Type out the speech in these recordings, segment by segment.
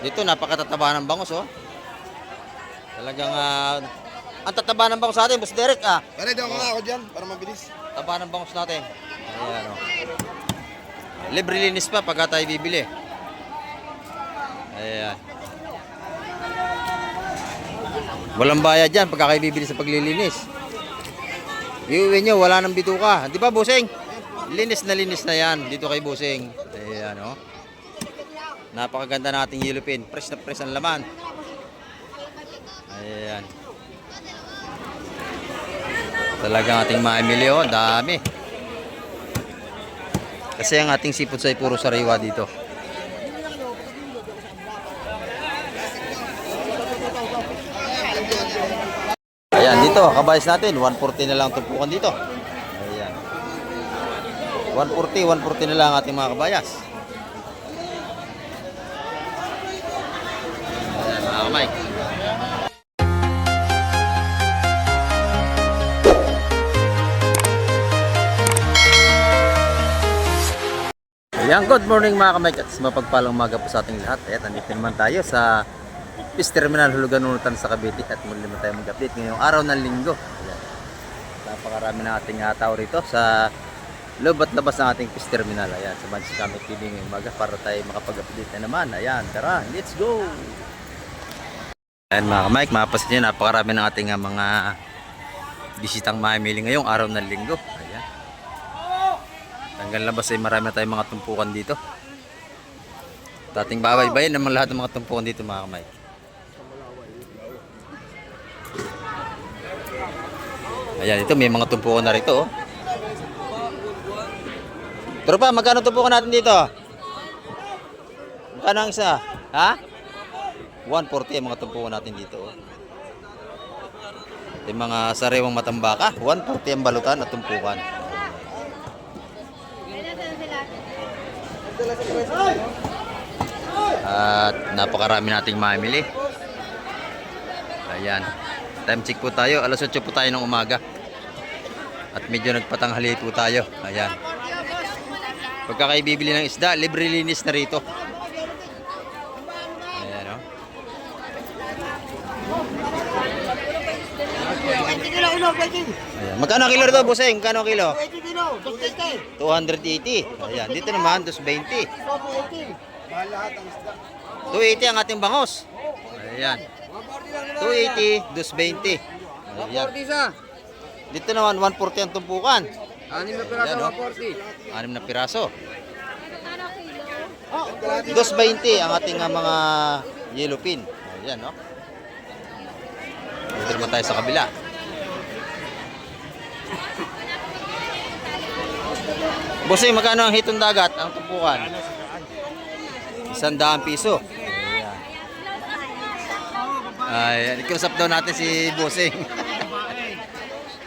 Dito napakatataba ng bangus, oh. Talagang ang tataba ng bangus natin, Boss Derek, ah. Pare, daw nga ako dyan para mabilis. Taba ng bangus natin. Ayan, oh. Libre linis pa pagka tayo bibili. Ayan. Walang bayad dyan pagka kayo bibili sa paglilinis. Iuwi nyo, wala nang bituka. Di ba, Busing? Linis na yan dito kay Busing. Ayan, oh. Napakaganda nating yellow pin. Fresh na fresh ang laman. Ayan. Talagang ating maimili, oh. Dami. Kasi ang ating seafood ay puro sariwa dito. Ayan, dito, kabayas natin. 140 na lang tumpukan dito. Ayan. 140 na lang ating mga kabayas. Ayan, mga Mike. Ayan, good morning mga kamay at mapagpalang umaga po sa ating lahat. Ayan, nandito naman tayo sa Fish Terminal Hulugan Nunutan sa Cavite at muli naman tayo mag-update ngayong araw ng linggo. Ayan. Napakarami na ating tao rito sa loob at labas ng ating Fish Terminal. Ayan, sa Magic Comic TV ngayong umaga para tayo makapag-update na naman. Ayan, tara, let's go! Ayan mga kamay, mapapansin nyo, napakarami ng ating mga bisitang mamimili ngayong araw ng linggo. Ayan. Hanggang labas ay marami na tayong mga tumpukan dito. Dating babaybayin naman lahat ng mga tumpukan dito mga kamay. Ayan, ito may mga tumpukan na rito, oh. Tropa, magkano tumpukan natin dito? Magkano ang isa? Ha? 140 ang mga tumpukan natin dito, oh. Yung mga sariwang matambaka, 140 ang balutan at tumpukan. At napakarami nating mamili. Ayan. Time check po tayo. Alas 8 po tayo ng umaga. At medyo nagpatanghali po tayo. Ayan. Pagka kayo bibili ng isda, libre linis na rito. Ayan, o. Ayan. Magkano kilo rito, Buseng? Magkano kilo? 280. Ayan. Dito naman, 220. 280 ang ating bangos. Ayan. 280, 220. Ayan. Dito naman, 140 ang tumpukan. 6 na piraso, 140. 6 na piraso. 220 ang ating mga yellow pin. Ayan, no? Dito naman tayo sa kabila. Bossing, magkano ang hitong dagat ang tumpukan? 100 piso. Ayan. Ayan, ikusap daw natin si Bossing.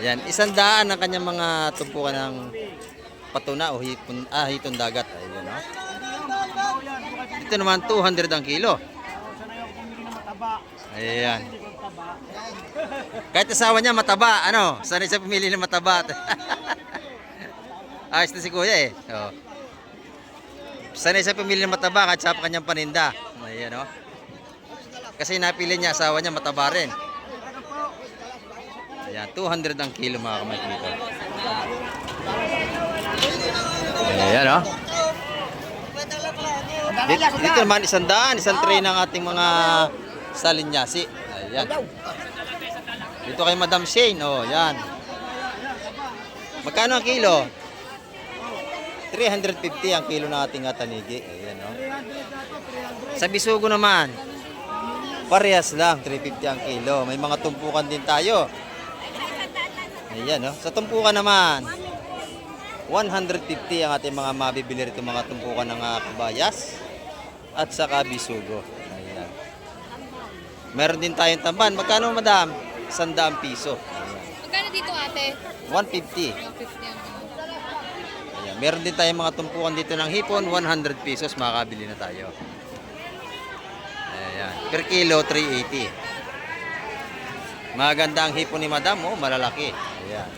Ayan, 100 ang kanyang mga tumpukan ng patuna o hitong dagat. Ayan, no? Dito naman 200 ang kilo. Ayan. Kahit asawa niya mataba, ano? Sanay siya pumili ng mataba. Ayos na si kuya, eh. Oh. Sanay siya pumili ng mataba kahit sa kanyang paninda. Ayan, no? Kasi napili niya, asawa niya mataba rin. Ayan, 200 ang kilo mga kamay dito. Ayan, no? Dito naman 100, isang tray ng ating mga salinyasi. Ayan. Dito kay Madam Shane, oh, yan. Magkano ang kilo? 350 ang kilo ng ating tanigi. Ayan, oh. Sa bisugo naman, parehas lang, 350 ang kilo. May mga tumpukan din tayo. Ayan, oh. Sa tumpukan naman, 150 ang ating mga mabibili rito, mga tumpukan ng kabayas at saka bisugo. Ayan. Meron din tayong tamban. Magkano, madam? 100 piso. Ayan. Magkano dito, ate? 150. 150 ang Ayan. Meron din tayong mga tumpukan dito ng hipon, 100 pesos. Makakabili na tayo. Ayan. Per kilo, 380. Maganda ang hipon ni madam, oh, malalaki. Ayan.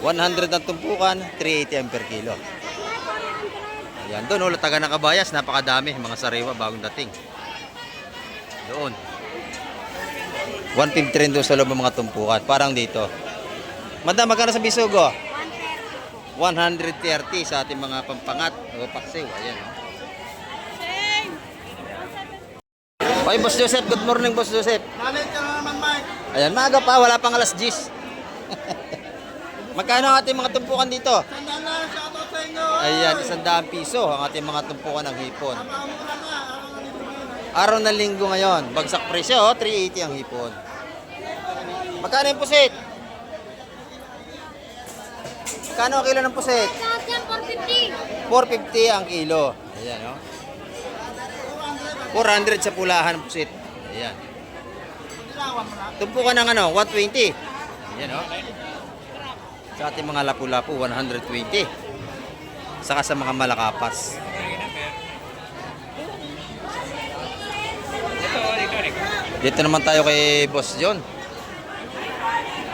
100 ang tumpukan, 380 ang per kilo. Yan, doon, Latagan ng Kabayas, napakadami, mga sariwa, bagong dating. Doon. 150 rin doon sa loob ng mga tumpukan, parang dito. Madam, magkano sa bisugo? 130 sa ating mga pampangat o paksiw. Ayan. Oy, Boss Joseph, good morning, Boss Joseph. Nalit ka na naman, Mike. Ayan, maaga pa, wala pang alas 10. Magkano ang ating mga tumpukan dito? Sandaan na, shoutout sa inyo. Ayan, 100 piso ang ating mga tumpukan ng hipon. Napakamura ka. Araw ng linggo ngayon, bagsak presyo, 380 ang hipon. Magkano yung pusit? Magkano ang kilo ng pusit? 450. 450 ang kilo. Ayan, oh. 400 sa pulahan ng pusit. Ayan. Tumpukan ng 120. Ayan, oh. Sa ating mga lapu-lapu, 120. Saka sa mga malakapas. Dito naman tayo kay Boss John.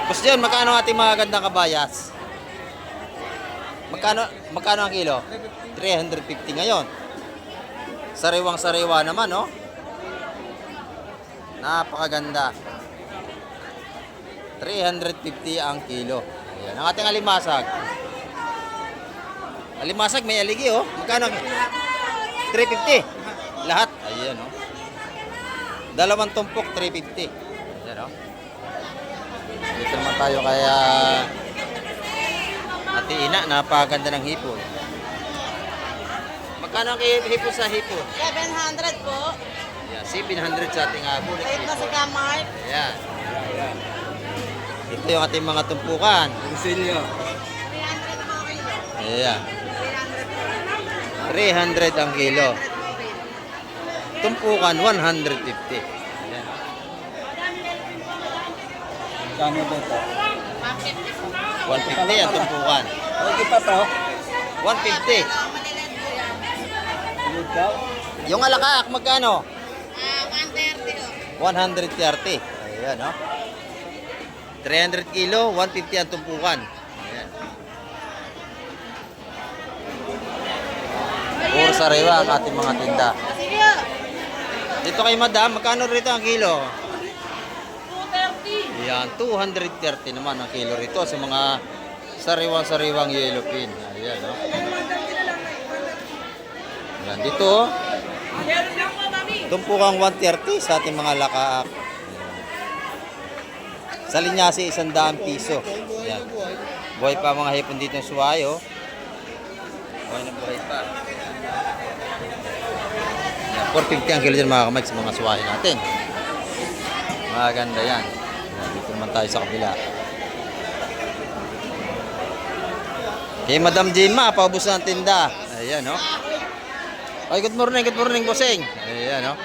Boss John, magkano ang ating mga gandang kabayas? Magkano ang kilo? 350 ngayon. Sariwang-sariwa naman, no? Napakaganda. 350 ang kilo. Ayan, ang ating alimasag. Alimasag may aligi, oh. Magkano? 350. Lahat. Ayan, oh. Dalawang tumpok, 350. Ayan, oh. Dito naman tayo kaya Ate Ina, napakaganda ng hipon. Magkano ang hipon sa hipon? 700 po. Ayan, 700 sa ating bulik Wait na si hipon. Kamart. Ayan. Ito yung ating mga tumpukan. Consilio. 300 po kilo. Ayan. 300 300 ang kilo. Tumpukan, 150. Ayan. Kano ba ito? 150 ang tumpukan. Okay pa to? 150. Malilit po yan. Good daw? Yung alakak, magkano? 130 po. 130. Ayan, no? 300 kilo, 150 ang tumpukan. Ayan. Puro sariwa ang ating mga tinda. Sige. Dito kay Madam, magkano rito ang kilo? 230. Ayan, 230 naman ang kilo rito sa mga sariwang-sariwang yellow pin. Ayan, no? Ayan, dito, oh. Tumpukang 130 sa ating mga lakaak. Sa linyasi, 100 piso. Ayan. Buhay pa mga hipon dito ng suway, oh. Buhay na buhay pa. Ayan, 450 ang kilo dyan mga kamay sa mga suway natin. Maganda yan. Ayan, dito naman tayo sa kabila. Kay Madam Jima, paubos na ang tinda. Ayan, oh. Ay, good morning, bossing. Ayan, no?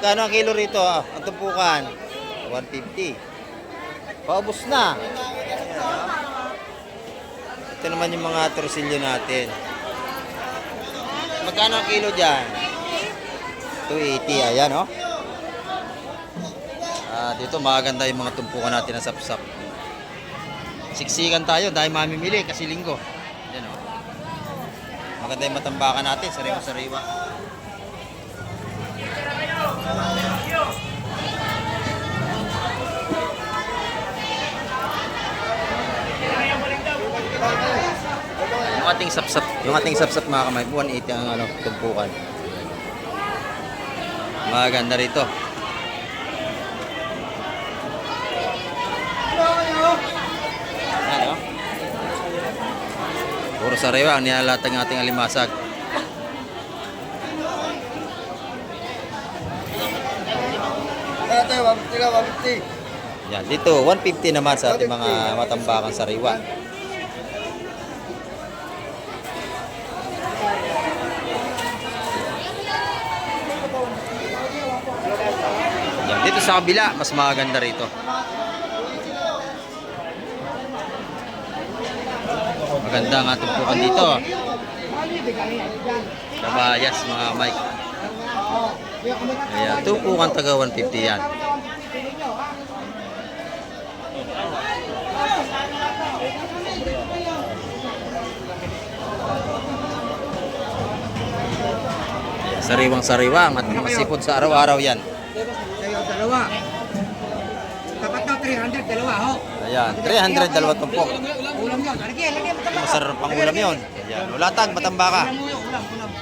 Kano ang kilo rito? Ang tumpukan? 150. Paubos na. Ayan, no? Ito naman yung mga torsilyo natin. Magkano ang kilo dyan? 280. Ayan, no? Dito maganda yung mga tumpukan natin na sapsap. Siksikan tayo dahil mamimili kasi linggo. Ayan, no? Maganda yung matambakan natin, sariwa-sariwa. Yung ating sapsap mga kamay, 180 ang tumpukan. Maganda rito. Ayan, oh. Puro sariwa ang nilalatag ng ating alimasag. Ate, 150. Yan, dito 150 naman sa ating mga matambakang sariwa. Yan, dito sa kabila, mas maganda rito. Maganda nga tumpukan dito. Kabayas mga Mike. Ayan, tumpukan taga 150 yan. Sariwang-sariwa ang ating mga sipod sa araw-araw yan. Kayo, dalawa. Tapat na 300, dalawa, ho. Ayan, 300, dalawa tumpok. Ulam yun. Lagi, Masarap pang ulam yun. Ayan, ulatag, matambaka. Ulam.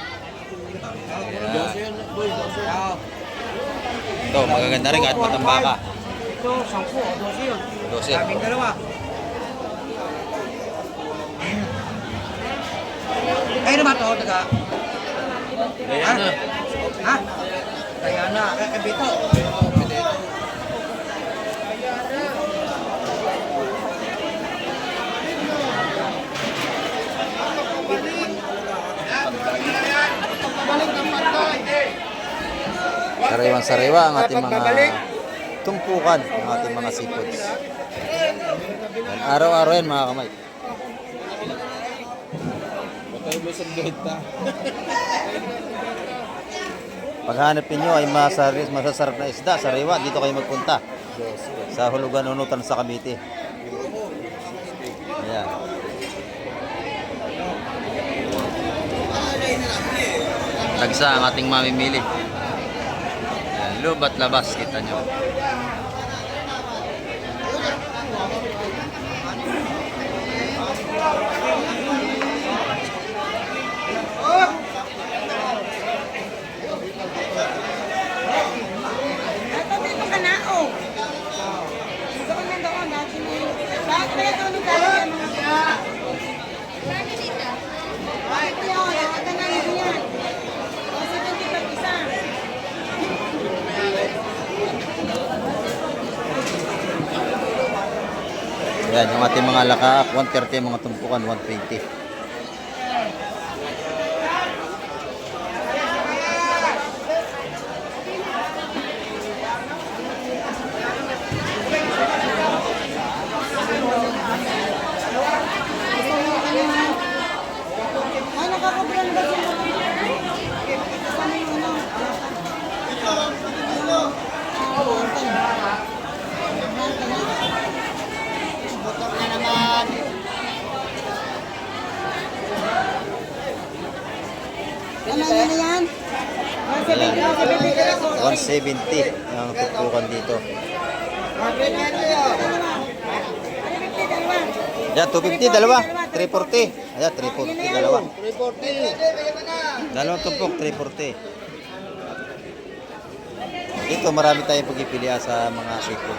Ayan. Ito, magaganda rin kahit matambaka. Ito, 10 o 12 yun. 12. Kaming dalawa. Kayo naman to, taga? Ayan. Ha? Kaya na, Bito. Sariwang-sariwa ang ating mga tumpukan, ang ating mga seafoods. Yan, araw-araw yan mga kamay. Paghanap niyo ay masasarap na isda, sariwa, dito kayo magpunta. Sa Hulugan Nunutan sa Cavite. Ayan. Tagsa ang ating mamimili. Ayan, loob at labas, kita nyo. Ito dito ka na, oh. Doon na doon, dati mo. Bakit kaya doon yung galing yung mga... Saan dito? Ito yun, ito na yun yan. Kasi 25 isa. Ayan, yung ating mga lakaak, 130, mga tumpukan, 120. Ay, nakakabrand ba siya? Kasama yung ano? Butok na naman. Ano yan yan? 170 ang tumpukan dito. Ayan, 250, dalawa. 340. Ayan, 340, dalawa. 340. Dalawang tumpok, 340. Dito marami tayong pagpipilian sa mga seafood.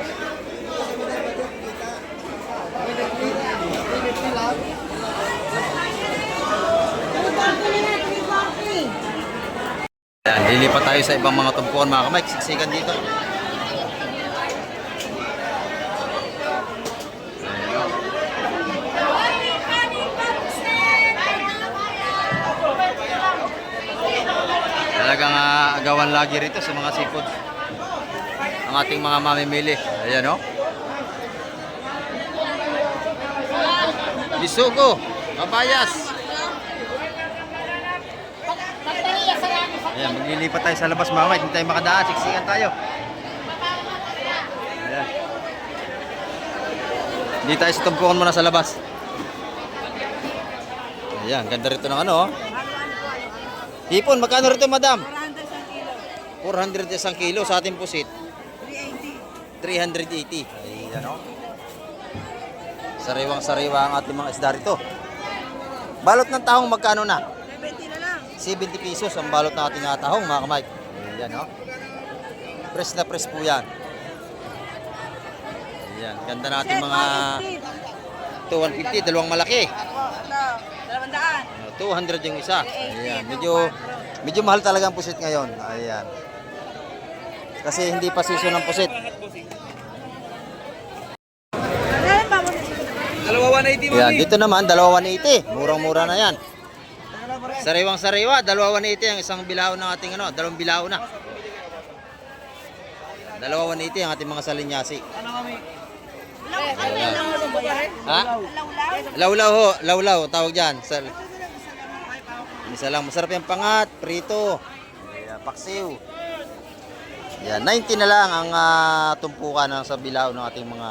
Ayan, lilipat tayo sa ibang mga tumpukan mga kamay. Siksikan dito. Talagang agawan lagi rito sa mga seafood. Ang ating mga mamimili. Ayan o. Bisugo, kabayas. Ayan, maglilipat tayo sa labas mga kamay. Hindi tayo makadaan, siksikan tayo. Ayan. Hindi tayo sa tumpukan muna sa labas. Ayan, ganda rito ng ano oh. Hipon, magkano rito madam? 400 isang kilo sa ating pusit. 380. Ayan o. Sariwang-sariwa ang ating mga isda rito. Balot ng tahong magkano na? 70 na lang. 70 pesos ang balot ng ating tahong mga kamay. Ayan o. Press na press po yan. Ayan, ganda natin mga 250, dalawang malaki. 200 yung isa. Ayan, medyo mahal talaga ang pusit ngayon. Ayan. Kasi hindi pa season ng pusit. Dalawa 180, Ayan, dito naman, dalawa 180. Murang-mura na yan. Sariwang-sariwa, dalawa 180 ang isang bilao ng ating ano, dalawang bilao na. Dalawa 180 ang ating mga salinyasi. Ayan. Ha? Lawlaw ho, lawlaw, tawag dyan. Isa lang, masarap yung pangat, prito. Ayan, paksiw. Ayan, 90 na lang ang tumpukan ng sa bilao ng ating mga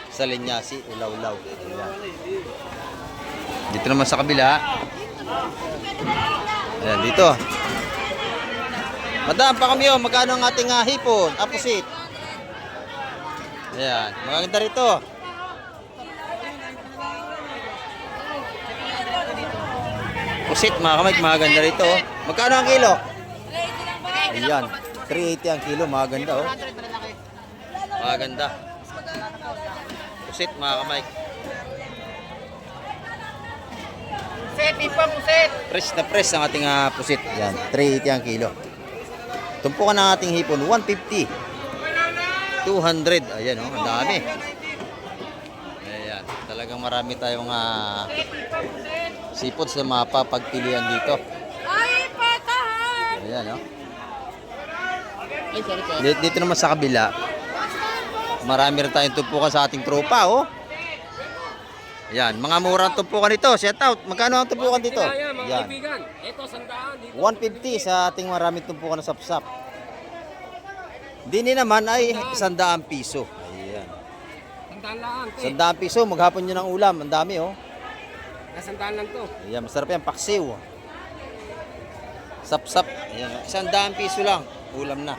salinyasi, ulawlaw. Ayan. Dito naman sa kabila. Ayan, dito. Madam, pa kami yun. Magkano ang ating hipon? Apusit. Ayan. Maganda rito. Pusit, mga kamay. Maganda rito. Magkano ang kilo? Ayan. 380 ang kilo. Maganda, oh. Maganda. Pusit, mga kamay. Fresh na fresh ang ating pusit. Yan, 380 ang kilo. Tumpukan ng ating hipon, 150. 200. Ayan, oh, ang dami. Ayan, talagang marami tayong seafoods na mapapagpilian dito. Ayan, oh. Dito naman sa kabila, marami rin tayong tumpukan sa ating tropa, oh. Yan, mga murang tumpukan dito. Shout out. Magkano ang tumpukan dito? Yan. Ito, 100. 150 sa ating maraming tumpukan na sapsap. Dini naman ay 100 piso. Ayan. 100 lang. 100 piso, maghapon nyo ng ulam. Ang dami, oh. 100 lang to. Ayan, masarap yan. Paksiw. Sapsap. Ayan, 100 piso lang. Ulam na.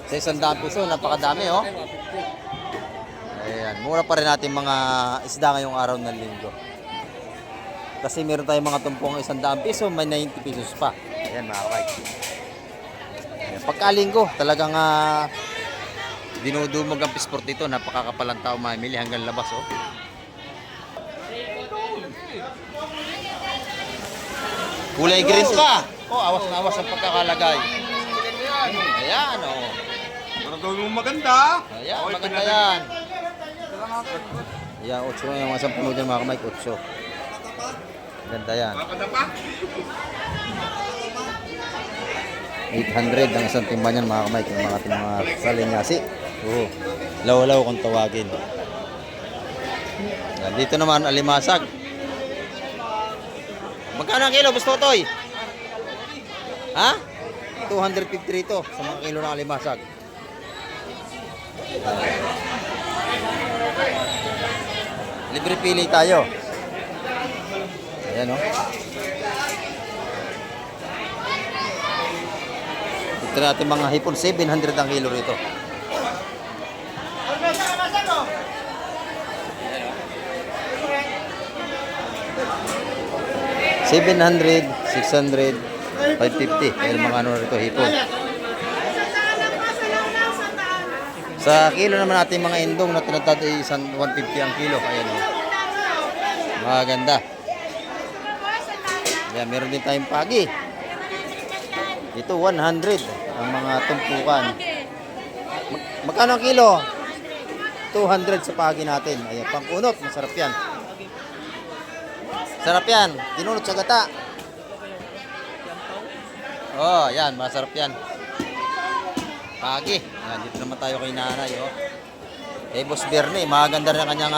Sa 100 piso, napakadami, oh. Ayan, mura pa rin natin mga isda ngayong araw ng linggo. Kasi meron tayong mga tumpong 100 piso, may 90 pesos pa. Ayan, mga kabay. Ayan, pagkalinggo, talagang dinudumog ang pisport dito. Napakakapalang tao mamili hanggang labas, oh. Kulay green pa. Oh, awas na awas ang pagkakalagay. Ayan, oh. Ano gawin mo maganda? Ayan, maganda yan. Ayan, 8 na yung mga 10 dyan, mga kamay, 8. Ganda yan. 800 ang isang timba niyan, mga kamay, kung mga ating mga salinyasi. Oo, law-law kung tawagin. Yan, dito naman, alimasag. Magkano ang kilo, Boss Totoy? Ha? 250 rito sa mga kilo ng alimasag. Libre pili tayo. Ayan, oh. Ito natin mga hipon, 700 ang kilo rito. $700, $600, $550. Ayan mga ano rito, hipon. Sa kilo naman natin mga indong na tinatad ay 150 ang kilo. Ayan, oh. Maganda. Ayan, meron din tayong pagi. Ito 100 ang mga tumpukan. Magkano ang kilo? 200 sa pagi natin. Ayan, pang-unot. Masarap yan. Sarap yan. Dinunot sa gata. Oh, ayan. Masarap yan. Pagi. Ayan, dito naman tayo kay nanay, oh. Eh, Boss Bernie, maganda rin ang kanyang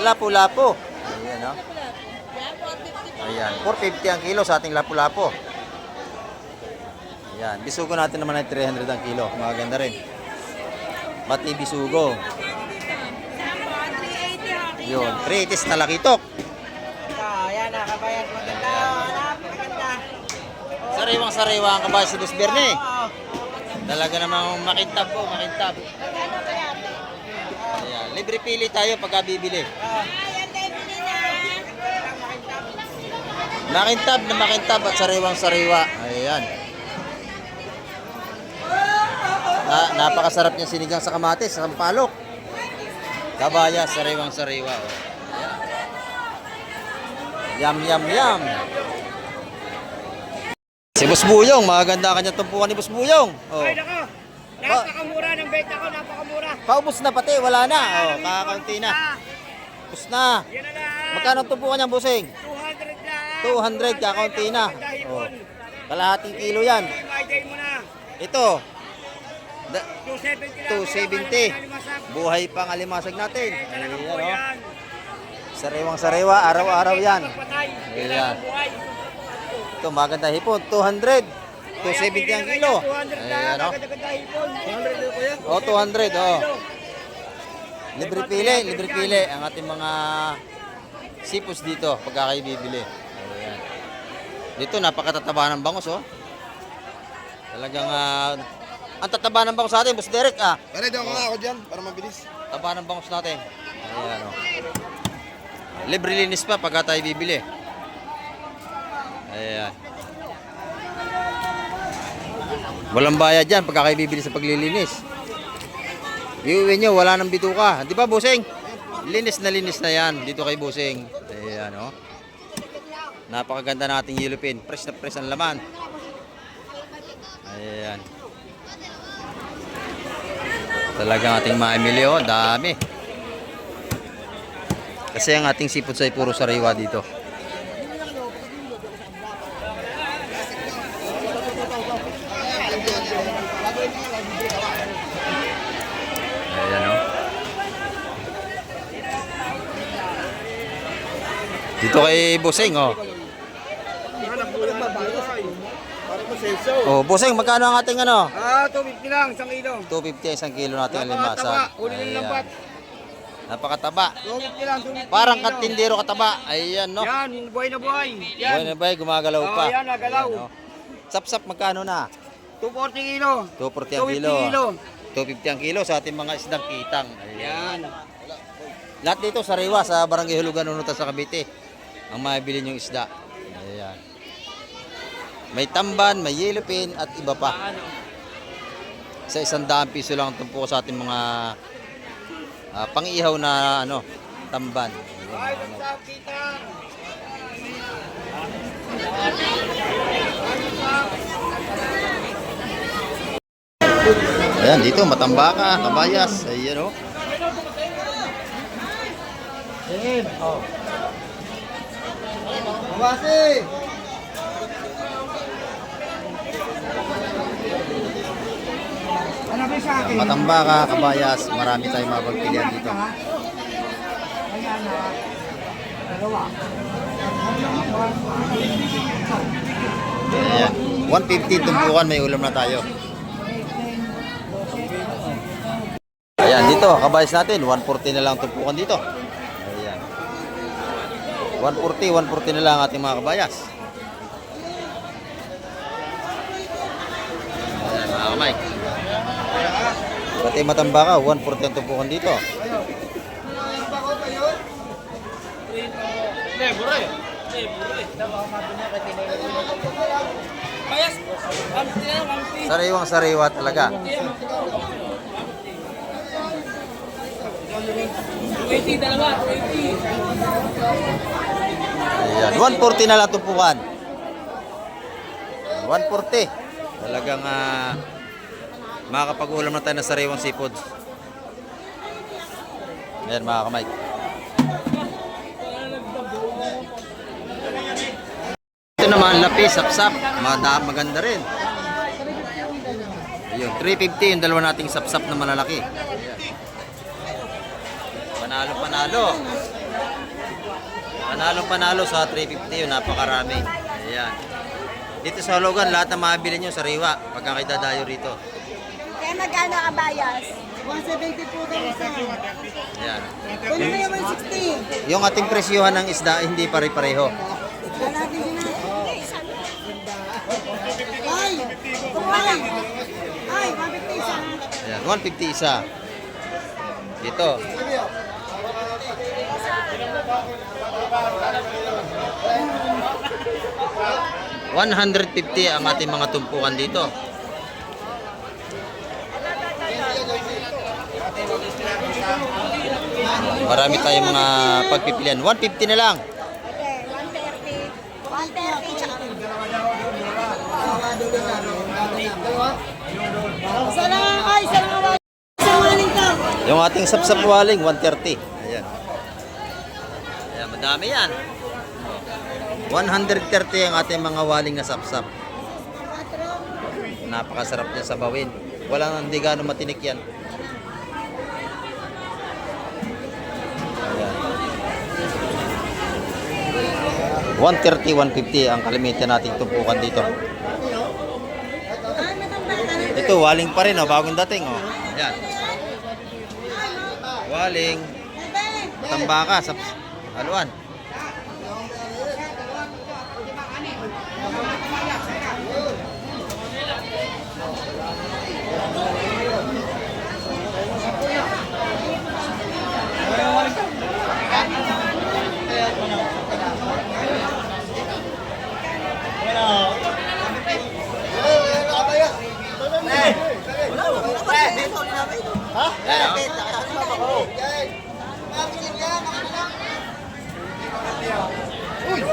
lapu-lapu. Ayan, oh. Ayan, 450 ang kilo sa ating lapu-lapu. Ayan, bisugo natin naman ay 300 ang kilo. Maganda rin. Pati bisugo. Yun, 380 na lakitok. Ayan na, kabayan. Maganda. Napakaganda. Sariwang-sariwa ang kabayan si Boss Bernie. Talaga namang makintab po, makintab. Ayan, libre pili tayo pagka bibili. Makintab na makintab at sariwang-sariwa. Ayan. Napakasarap niya sinigang sa kamatis, sa sampalok. Kabaya, sariwang-sariwa. Oh. Yum, yum, yum. Si Boss Buyong, maganda kanya tumpukan ni Boss Buyong. Oh. Ay, nako. Napakamura ng benta ko, napakamura. Paubos na pati, wala na. Oh, kakaunti na. Ubus na. Yan na lang. Magkano ang tumpukan niyang busing? 200 lang. 200, kakaunti na. Oh. Kalahating kilo yan. Ibigay mo na. Ito, 270 lang. 270. Buhay pang alimasag natin. Talagang Ayan, po oh. yan. Sariwang-sariwa, araw-araw yan. Patay. Ayan. Buhay. Ito, maganda hipon, 200. 270 ang kilo. 200 Ayan, lang. oh. Maganda hipon. 200 lang po yan. Oh, 200, oh. Libre pili ang ating mga sipos dito pagka kayo bibili. Ayan. Dito napakatataba ng bangus, oh. Talagang ang tataba ng bangos natin, Boss Derek Pare, daw nga ako dyan para mabilis. Taba ng bangos natin. Ayan o. Libre linis pa pagka tayo bibili. Ayan. Walang bayad dyan pagka kayo bibili sa paglilinis. Iuwi nyo, wala nang bituka. Di ba, Busing? Linis na yan dito kay Busing. Ayan o. Napakaganda nating yellow pin. Fresh na fresh ang laman. Ayan. Talagang ating maimili o. Dami. Kasi ang ating sipot ay puro sariwa dito. Ayan o. Dito kay Busing o. Oh, Busing, magkano ang ating ano? 250 lang, 1 kilo. 250 isang kilo natin ang limasan. Uli ng lambat. Napakataba. 250 lang, 250. Parang katindero kataba. Ayan, no? Yan, buhay na buhay. Buhay na ba? Gumagalaw pa. Oh, yan, nagalaw. Ayan, no? Sap-sap, magkano na? 240 kilo. 240 ang 250 kilo. kilo. 250 ang kilo sa ating mga isdang kitang. Ayan. Yan. Lahat dito sariwa sa Barangay Hulugan, Unutan sa Cavite. Ang mabili nyong isda. Ayan. May tamban, may yellow pin at iba pa. Sa 100 piso lang tumpo sa ating mga pang-ihaw na ano, tamban. Ay, sa kita. Ayan, dito matambaka, kabayas. Ayan o. Mabasi. Ano ba sa akin? Matambaka, kabayas. Marami tayong mapagpilian dito. Ayan na. Dalawa. Ayan. 150 tumpukan, may ulam na tayo. Ayan, dito, kabayas natin. 140 na lang tumpukan dito. Ayan. 140 na lang ating mga kabayas. Ayan, mga kamay. Pati matambaka, 140 ang tumpukan dito. Sariwang sariwa talaga. 20, dalawa, 20. Ayan, 140 na lang tumpukan. 140. Talagang makakapag-ulam na tayo ng sariwang seafood. Ayan mga kamay. Ito naman, lapis, sapsap. Maganda rin. Ayun, 350 yung dalawa nating sapsap na malalaki. Ayan. Panalo sa 350 yun, napakarami. Ayan. Dito sa Hulugan, lahat ng mabili nyo sariwa pagka kayo dadayo rito. Kaya magkano ka bayas? 170 po daw isa. Ayan. Kunin mo yung 160. Yung ating presyohan ng isda, hindi pare-pareho. Lalaki din na. Ay! Ay! Ay! 150 isa. Ayan, 150 isa. Dito. $150 ang ating mga tumpukan dito. Marami tayong mga pagpipilian. 150 na lang. Okay, 130. 130 tsaka. Isa lang, ay, isa lang ang isang waling ka. Yung ating sapsap waling, 130. Ayan. Ayan, madami yan. 130 ang ating mga waling na sapsap. Napakasarap niya sa bawin. Walang hindi gano'ng matinik yan. Ayan. 130, 150 ang kalimitan nating tumpukan dito. Ito, waling pa rin, oh, bagong dating. Oh. Ayan. Waling, tambaka, sa haluan.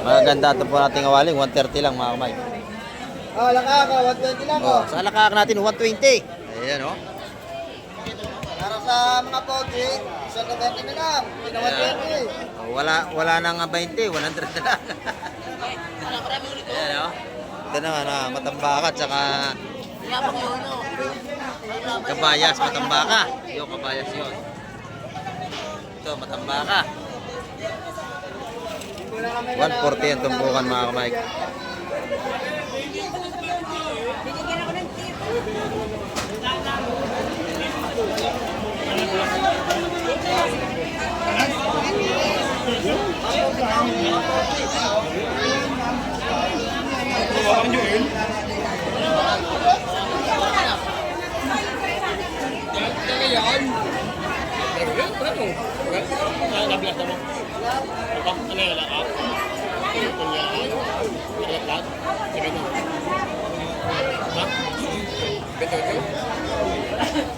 Maganda ito po nating awaling, 130 lang mga kamay. Oh, lakaka, 120 lang Oh, sa alakak natin 120. Ayan oh. Para sa mga pogi, isang kabente na lang. Ina 120. Oh, wala nang 20, 100 na lang. Ayan oh. Ito naman matambaka tsaka kabayas, matambaka. Yung kabayas yun. Ito, matambaka. 140 ang tumpukan mga kamay. Binigyan ako ng tip.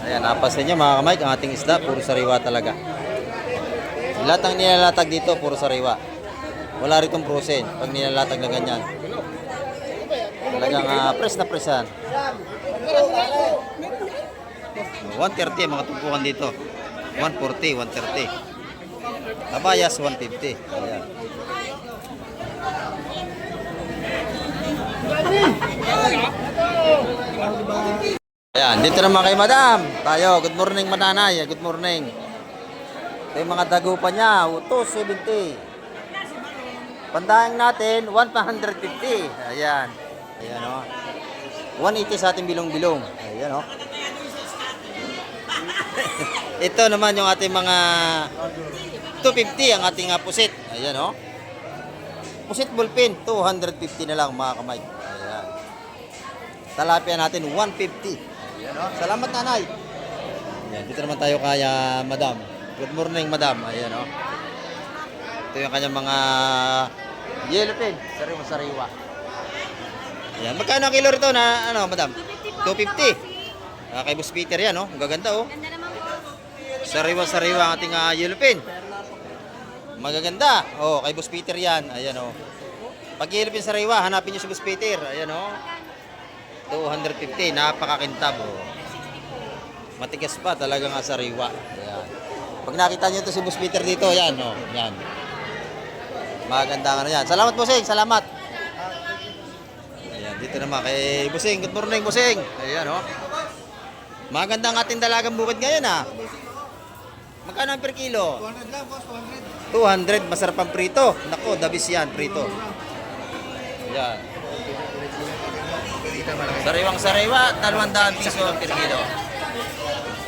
Ayan, napasin nyo mga kamay, ang ating isda, puro sariwa talaga. Lahat ng nilalatag dito, puro sariwa. Wala ritong prosen pag nilalatag na ganyan. Talagang press na pressan. 130 ang mga tumpukan dito. 140, 130. Kabayas, 150. Ayan. Ayan, dito naman kay Madam. Tayo, good morning Mananay. Good morning. Ito yung mga dagupan niya, 270. Pandaang natin, 150. Ayan. Ayan o. 180 sa ating bilong-bilong. Ayan o. Ito naman yung ating mga 250 ang ating pusit. Ayan o. Pusit bullpen, 250 na lang mga kamay. Ayan. Talapia natin, 150. Ayan o. Salamat nanay. Ayan, dito naman tayo kay Madam. Good morning Madam. Ayan o. Ito yung kanyang mga yellowfin. Sariwa-sariwa. Ayan. Magkano ang kilo rito na Madam? 250. Kay Boss Peter yan, Ang gaganda, Ganda naman po. Sariwa-sariwa ang ating yellowfin. Magaganda. Kay Boss Peter yan. Ayan, Pag yellowfin sariwa, hanapin nyo si Boss Peter. Ayan, 250. Napakakintab, Matigas pa, talaga nga sariwa. Ayan. Pag nakita nyo ito si Boss Peter dito, yan, Yan. Maganda yan. Salamat, Bossing. Salamat. Ayan, dito naman kay Bossing. Good morning, Bossing. Ayan, Maganda ang ating dalagang bukid ngayon, Magkano ang per kilo? 200 lang, boss, 200. 200. Masarap ang prito. Nako, dabis yan, prito. Ayan. Sariwang-sariwa, 200 piso ang per kilo.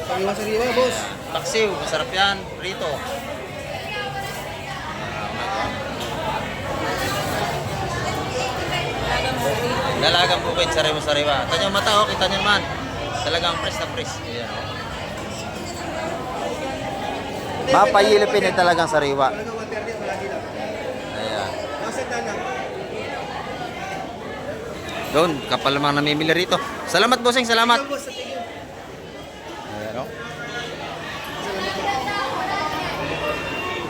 Sariwa-sariwa, boss. Paksiw, masarap yan, prito. Dalagang bukid, sariwa-sariwa. Ito yung mata, kita nyo naman. Talagang press na press. Ayan, Mapayilipin ay talagang sariwa. Talaga 130, malagi lang. Ayan. Masad na lang. Doon, kapal namang namimili rito. Salamat, Bossing, salamat. Boss, sa tingin. Ayan,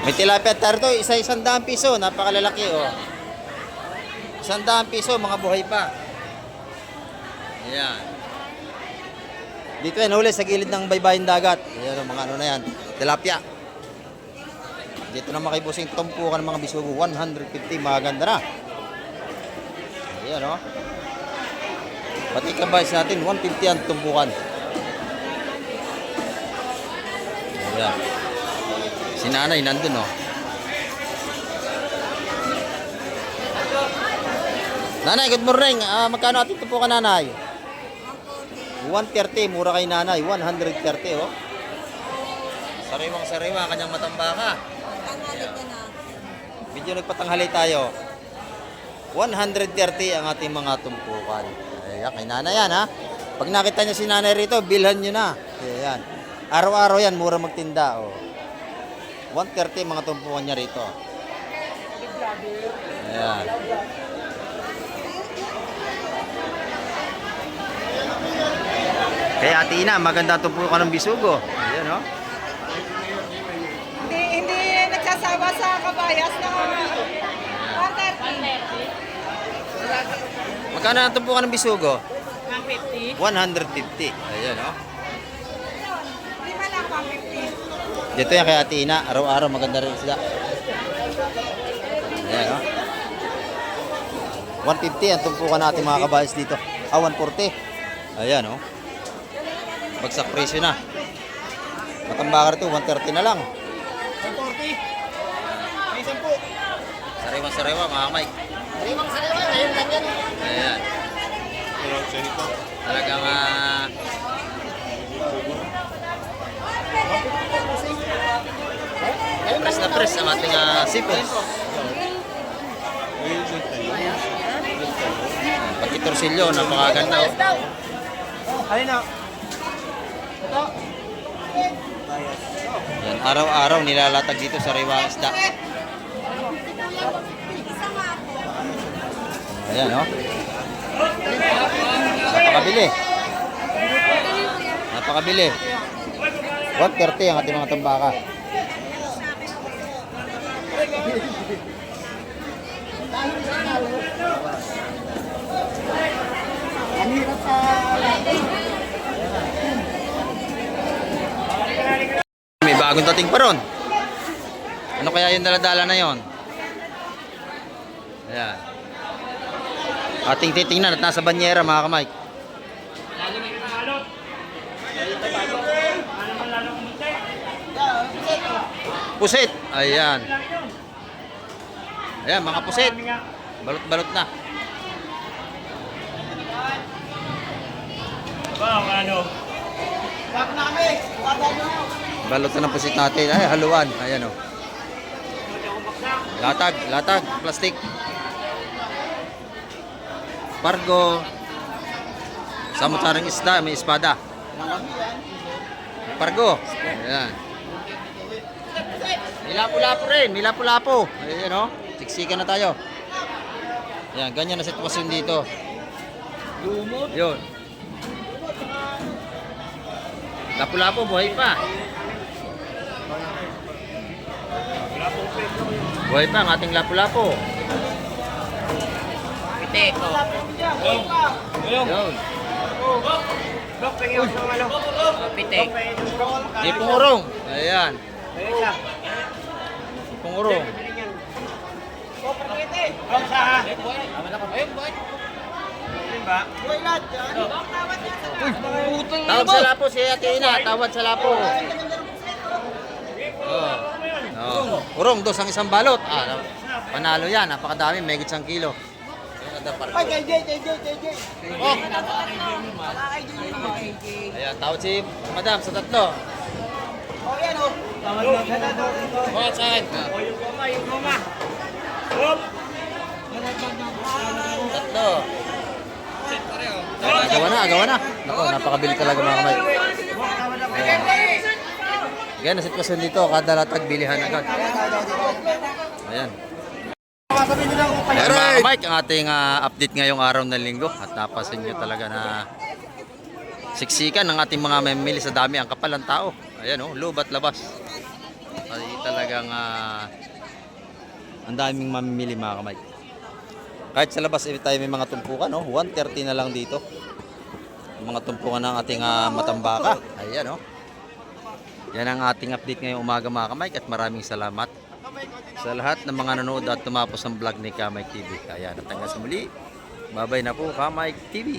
May tilapia tayo ito, $100 piso, napakalalaki, 100 piso, mga buhay pa. Ayan. Dito yan, huli sa gilid ng baybayin dagat. Ayan, mga na yan, tilapia. Dito naman kay Bossing, tumpukan ng mga bisugo, 150, maganda na. Ayan, Pati kabayas natin, 150 ang tumpukan. Ayan. Si nanay nandun, Nanay, good morning. Magkano ating tumpukan, nanay? 130, mura kay nanay. 130, Sariwang-sariwa, kanyang matambaka. Medyo nagpatanghali tayo. 130 ang ating mga tumpukan. Ayan, kay nanay yan, Pag nakita niyo si nanay rito, bilhan niyo na. Ayan. Araw-araw yan, mura magtinda. Oh. 130 mga tumpukan niya rito. Ayan. Kaya Ate Ina, maganda tumpukan ng bisugo. Ayan, oh. Hindi nagsasawa sa kabayas na 130. Magkano ang tumpukan ng bisugo? 150. 150. Ayan, oh. Lima lang, 150. Dito yan kay Ate Ina, araw-araw maganda rin sila. Ayan, oh. 150 ang tumpukan natin mga kabayas dito. 140. Ayan, oh. Bagsak presyo na. Matambakar ito, 130 na lang. 140. May 10. Sariwa-sariwa mga Mike. Sariwang-sariwa, ngayon lang yan. Ayan. Talagang press na press ang ating sipos. Pagkitorsilyo, napakaganda. Oh. Ayun na. Yan, araw-araw nilalatag dito sa Riwa Isda. Ayan, oh. Napakabili. Napakabili. 130 ang ating mga tambaka. May bagong dating pa ron. Ano kaya yung daladala na yon? Ayan. Ating titingnan at nasa banyera mga kamay. Pusit. Ayan. Ayan mga pusit. Balot-balot na. Balot na ng pusit natin. Ay, haluan. Ayan o. Latag, latag, plastic. Pargo. Samutaring isda, may espada. Pargo. Ayan. May lapu-lapo rin, may lapu-lapo. Ayan o. Siksikan na tayo. Ayan, ganyan na sitwasyon dito. Yun. Lapu-lapo, buhay pa. Buhay pa ang ating lapu-lapo. Pitik. Yun. Pitik. Ipungurong. Ayan. Ipungurong. Tawad sa lapo si Ate Ina. Tawad sa lapo. Oh. Oh. Urong, dos ang isang balot. Panalo yan. Napakadami. Megit 1 kilo. Ay, JJ. Oh. Ayan, tawad si Madam sa tatlo. Oh, yan oh. Oh, saan? Yung goma. Tatlo. Gawa na. Nako, napakabili talaga mga kamay. Ayan, na sitwasyon dito. Kada latag, bilihan agad. Ayan. Ayan mga kamay, ang ating update ngayong araw ng linggo. At napasin nyo talaga na siksikan ng ating mga mamimili sa dami ang kapal ng tao. Ayan oh, lubat labas. Ay talagang ang daming mamimili mga kamay. Kahit sa labas tayo may mga tumpukan, no? 130 na lang dito. Yung mga tumpukan ng ating matambaka. Ayan, no? Yan ang ating update ngayong umaga mga kamay. At maraming salamat sa lahat ng mga nanood at tumapos ng vlog ni Kamay TV. Kaya natanggal sa muli. Bye-bye na po, Kamay TV.